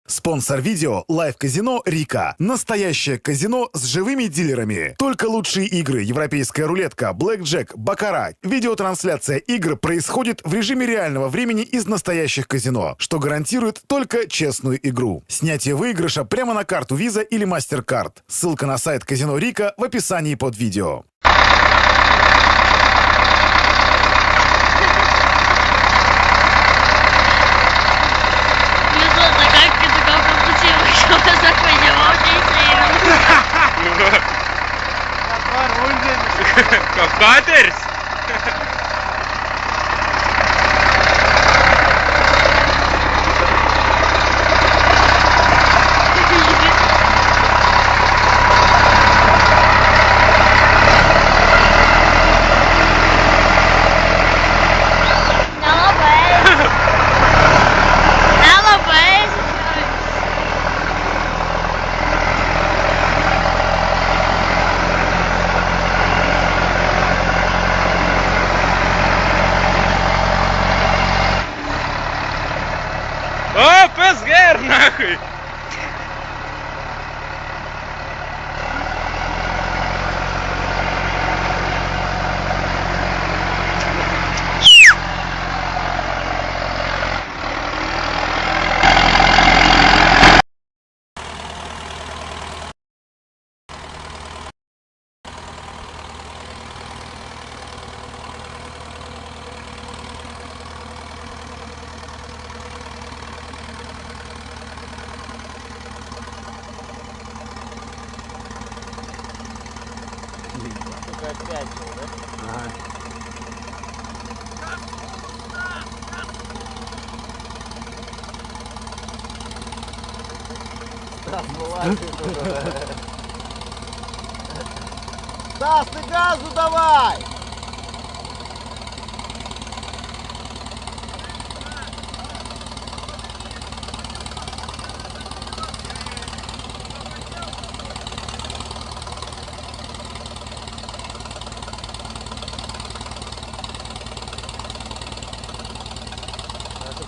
Спонсор видео — лайв-казино «Рика». Настоящее казино с живыми дилерами. Только лучшие игры, европейская рулетка, блэкджек, баккара. Видеотрансляция игр происходит в режиме реального времени из настоящих казино, что гарантирует только честную игру. Снятие выигрыша прямо на карту Visa или MasterCard. Ссылка на сайт казино «Рика» в описании под видео. Катерс? О, ПСГР, нахуй! Опять, да? Ага. Стас, ты газу давай!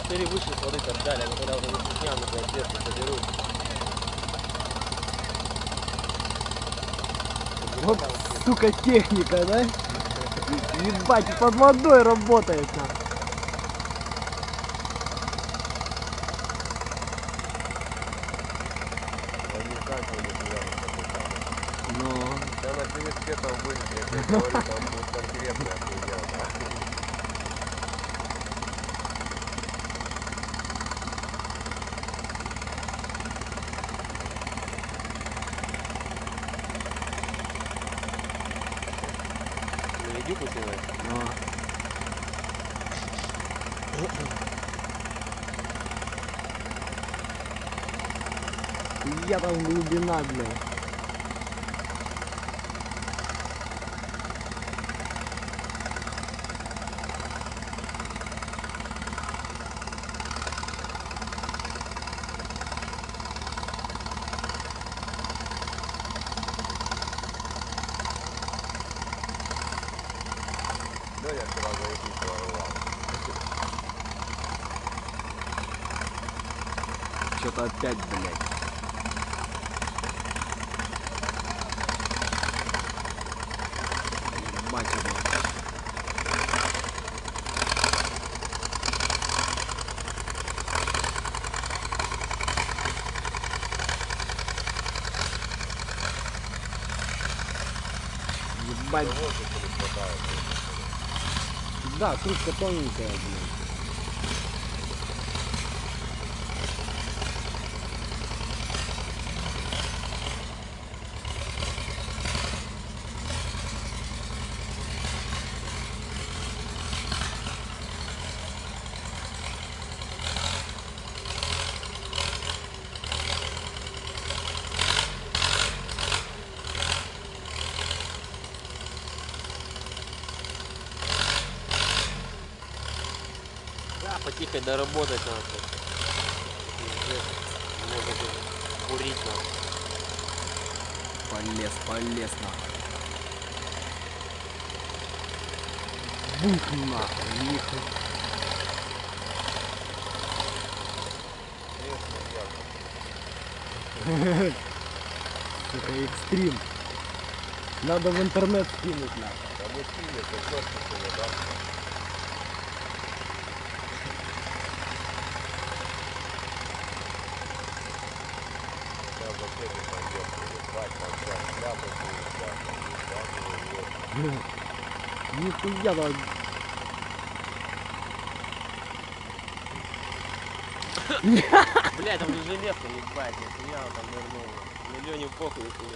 Чтобы вышли с воды так далее, но когда уже на сняну, блядь, сверху соберут. Вот, сука, техника, да? Ебать, под водой работает там. Ну. Да на певецке там будет, я тебе говорю, там будет конкретная хуйня. Видюку снимаешь? Я там глубина, блядь. Лёня вчера заебись воровал. Что-то опять, блядь. Ебать, блядь. Ебать. Да, кружка тоненькая, блядь. Потихо доработать надо. Можно курить надо. Полез нахуй. Бух нахуй, нихуя. Сука, экстрим. Надо в интернет скинуть надо. Да мы скинем, это просто было, да? Сейчас запреты пойдем, ебать, там вся шляпа будет, да, Нихуя там. Бля, там же железка, ебать, нихуя он там нырнул. Миллионе похуй, хуй.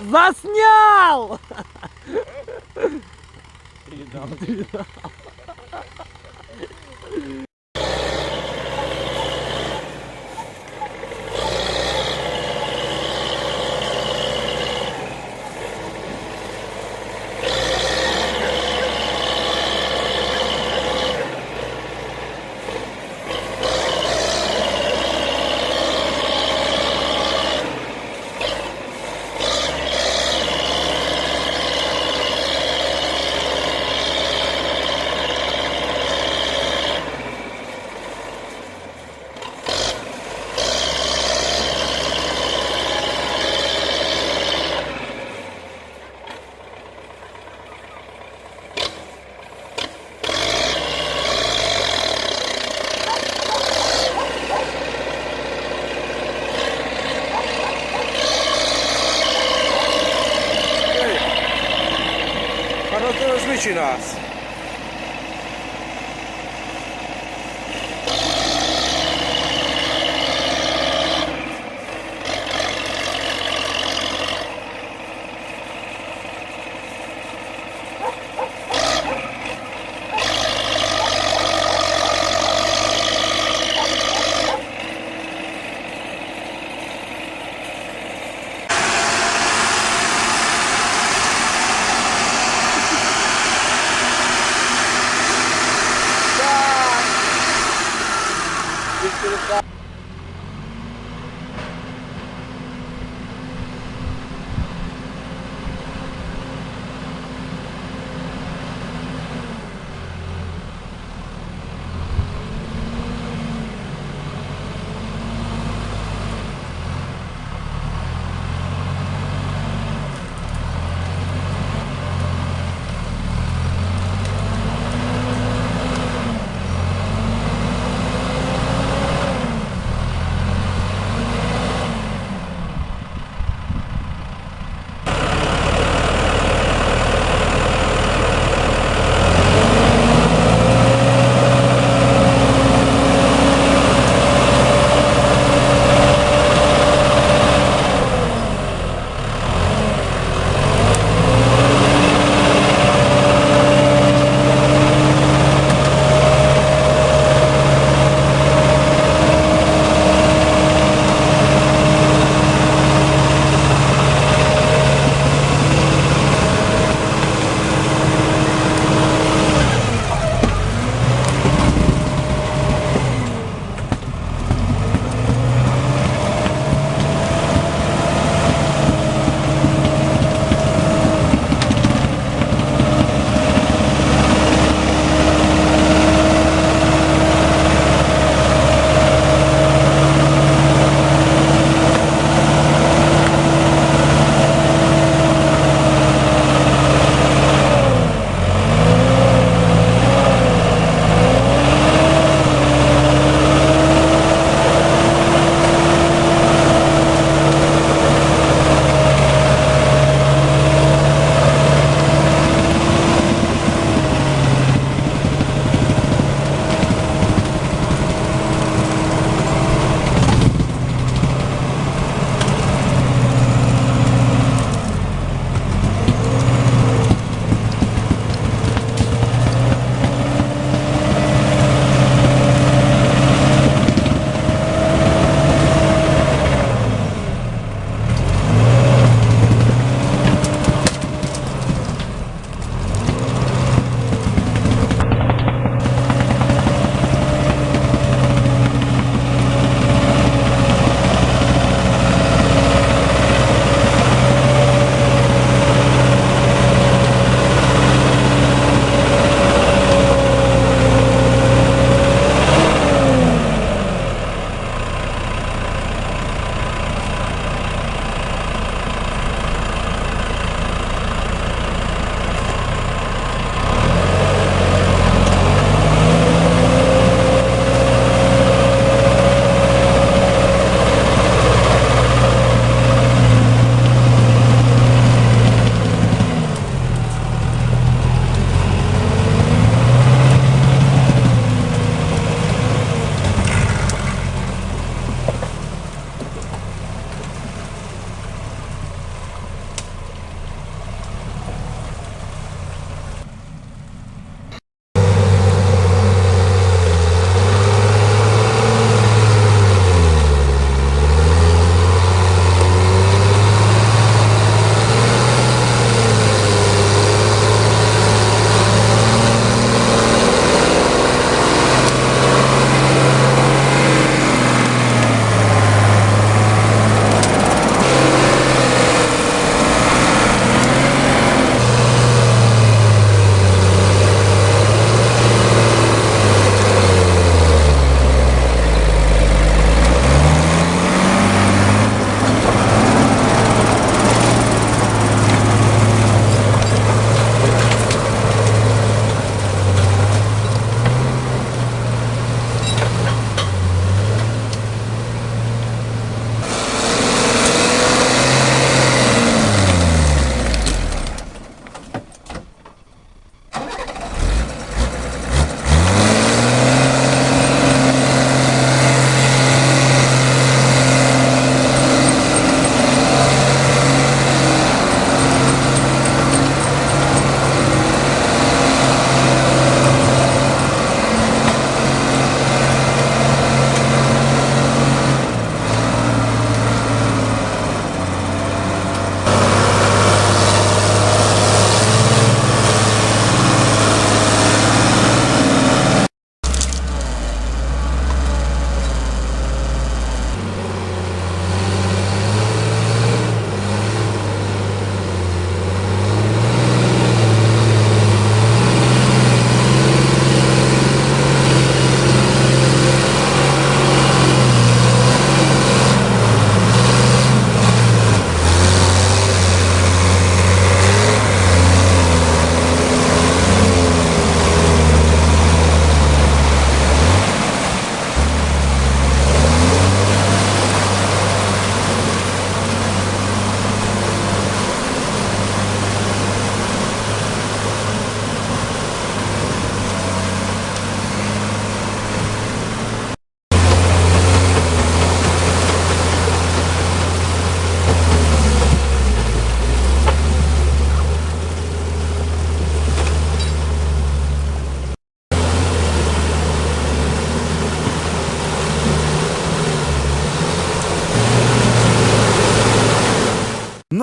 Заснял! Передал. Roзвичай нас.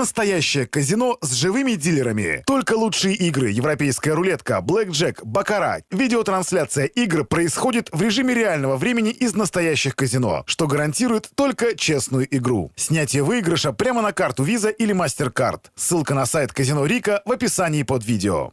Настоящее казино с живыми дилерами. Только лучшие игры, европейская рулетка, блэкджек, баккара. Видеотрансляция игр происходит в режиме реального времени из настоящих казино, что гарантирует только честную игру. Снятие выигрыша прямо на карту Visa или MasterCard. Ссылка на сайт казино Рика в описании под видео.